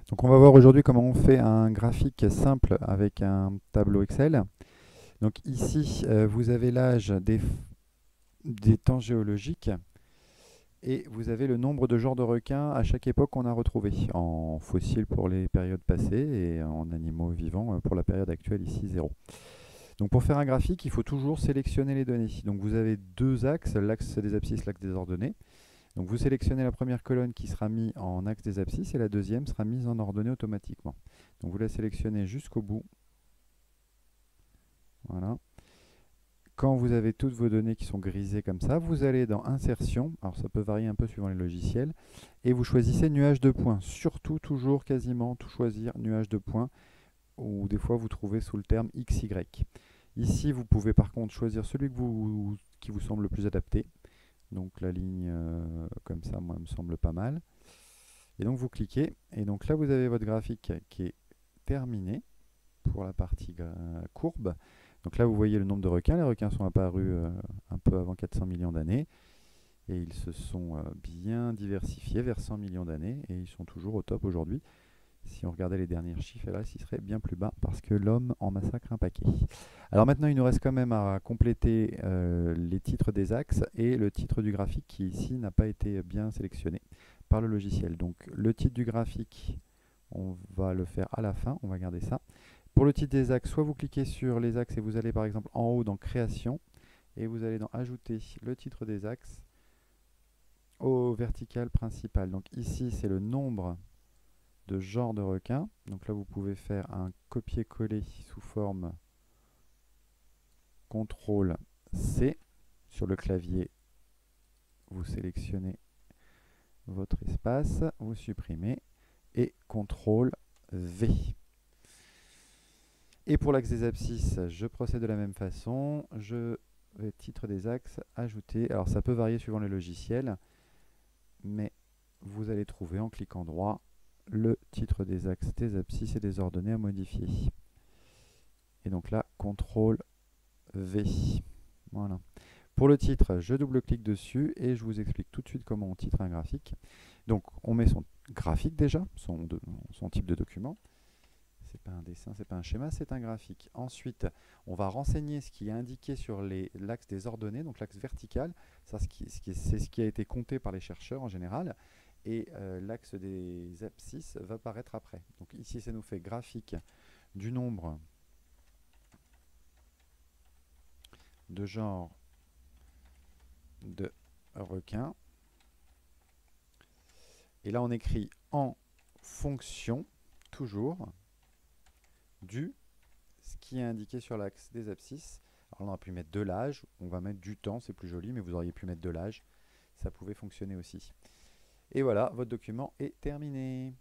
Donc on va voir aujourd'hui comment on fait un graphique simple avec un tableau Excel. Donc ici, vous avez l'âge des temps géologiques et vous avez le nombre de genres de requins à chaque époque qu'on a retrouvé, en fossiles pour les périodes passées et en animaux vivants pour la période actuelle, ici 0. Donc pour faire un graphique, il faut toujours sélectionner les données. Donc vous avez deux axes, l'axe des abscisses, l'axe des ordonnées. Donc vous sélectionnez la première colonne qui sera mise en axe des abscisses et la deuxième sera mise en ordonnée automatiquement. Donc vous la sélectionnez jusqu'au bout. Voilà. Quand vous avez toutes vos données qui sont grisées comme ça, vous allez dans Insertion, alors ça peut varier un peu suivant les logiciels, et vous choisissez nuage de points. Surtout, toujours, quasiment, tout choisir nuage de points, ou des fois vous trouvez sous le terme XY. Ici, vous pouvez par contre choisir celui qui vous semble le plus adapté. Donc la ligne comme ça, moi, me semble pas mal. Et donc vous cliquez, et donc là vous avez votre graphique qui est terminé pour la partie courbe. Donc là vous voyez le nombre de requins. Les requins sont apparus un peu avant 400 millions d'années, et ils se sont bien diversifiés vers 100 millions d'années, et ils sont toujours au top aujourd'hui. Si on regardait les derniers chiffres, là, ils seraient bien plus bas parce que l'homme en massacre un paquet. Alors maintenant, il nous reste quand même à compléter les titres des axes et le titre du graphique qui ici n'a pas été bien sélectionné par le logiciel. Donc le titre du graphique, on va le faire à la fin, on va garder ça. Pour le titre des axes, soit vous cliquez sur les axes et vous allez par exemple en haut dans Création et vous allez dans Ajouter le titre des axes au vertical principal. Donc ici, c'est le nombre de genre de requin. Donc là, vous pouvez faire un copier-coller sous forme CTRL-C. Sur le clavier, vous sélectionnez votre espace, vous supprimez et CTRL-V. Et pour l'axe des abscisses, je procède de la même façon. Je vais titre des axes, ajouter. Alors ça peut varier suivant les logiciels, mais vous allez trouver en cliquant droit le titre des axes, des abscisses et des ordonnées à modifier. Et donc là, CTRL V. Voilà. Pour le titre, je double-clique dessus et je vous explique tout de suite comment on titre un graphique. Donc, on met son graphique déjà, son type de document. C'est pas un dessin, c'est pas un schéma, c'est un graphique. Ensuite, on va renseigner ce qui est indiqué sur l'axe des ordonnées, donc l'axe vertical. C'est ce qui a été compté par les chercheurs en général. Et l'axe des abscisses va apparaître après. Donc ici, ça nous fait graphique du nombre de genre de requin. Et là, on écrit en fonction, toujours, du ce qui est indiqué sur l'axe des abscisses. Alors, on aurait pu mettre de l'âge, on va mettre du temps, c'est plus joli, mais vous auriez pu mettre de l'âge. Ça pouvait fonctionner aussi. Et voilà, votre document est terminé.